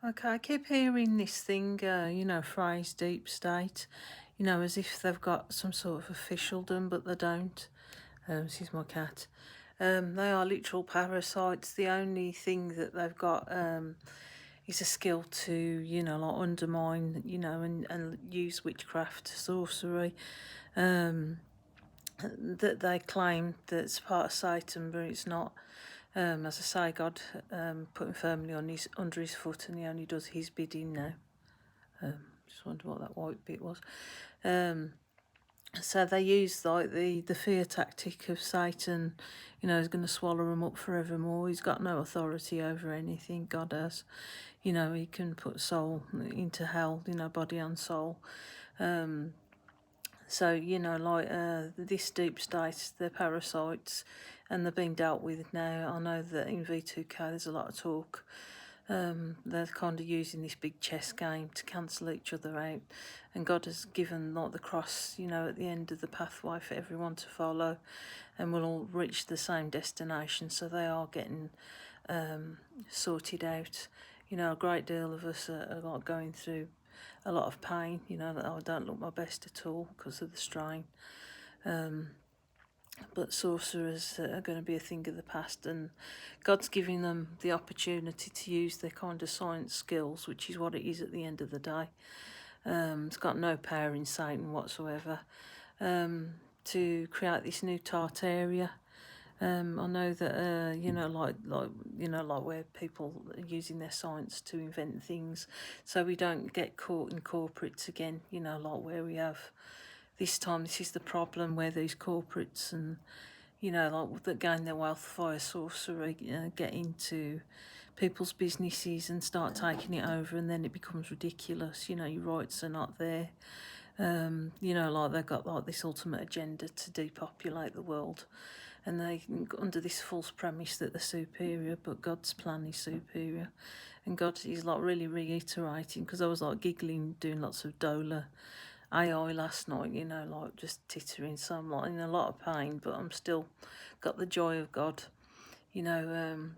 Okay, I keep hearing this thing, phrase deep state, as if they've got some sort of officialdom, but they don't. This is my cat. They are literal parasites. The only thing that they've got is a skill to, like undermine, and use witchcraft, sorcery. Um, that they claim that's part of Satan, but it's not. As I say, God put him firmly on his under his foot, and he only does his bidding now. Just wonder what that white bit was. Um, so they use like the fear tactic of Satan. He's going to swallow him up forevermore. He's got no authority over anything. God has. He can put soul into hell. Body and soul. So, this deep state, they're parasites and they're being dealt with now. I know that in V2K there's a lot of talk. They're kind of using this big chess game to cancel each other out. And God has given like the cross, at the end of the pathway for everyone to follow, and we'll all reach the same destination. So they are getting sorted out. A great deal of us are like going through a lot of pain, that I don't look my best at all because of the strain. But sorcerers are going to be a thing of the past, and God's giving them the opportunity to use their kind of science skills, which is what it is at the end of the day. It's got no power in Satan whatsoever, to create this new Tartaria. I know that like where people are using their science to invent things, so we don't get caught in corporates again. Like where we have this time. This is the problem where these corporates and like that gain their wealth via sorcery get into people's businesses and start taking it over, and then it becomes ridiculous. Your rights are not there. Like they've got like this ultimate agenda to depopulate the world, and they under this false premise that they're superior, but God's plan is superior, and God is like really reiterating, because I was like giggling, doing lots of Dola AI last night, like just tittering. So I'm like in a lot of pain, but I'm still got the joy of God, you know.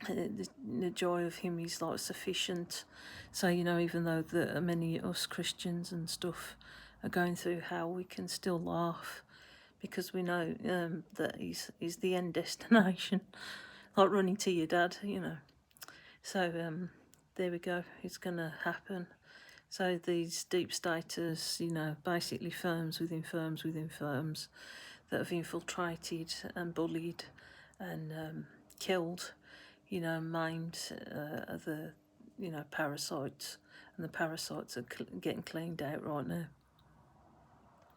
The joy of him is like sufficient. So even though many of us Christians and stuff are going through hell, we can still laugh because we know that he's the end destination, like running to your dad. So there we go. It's gonna happen. So these deep staters, basically firms within firms within firms that have infiltrated and bullied and killed, maimed other, parasites, and the parasites are getting cleaned out right now.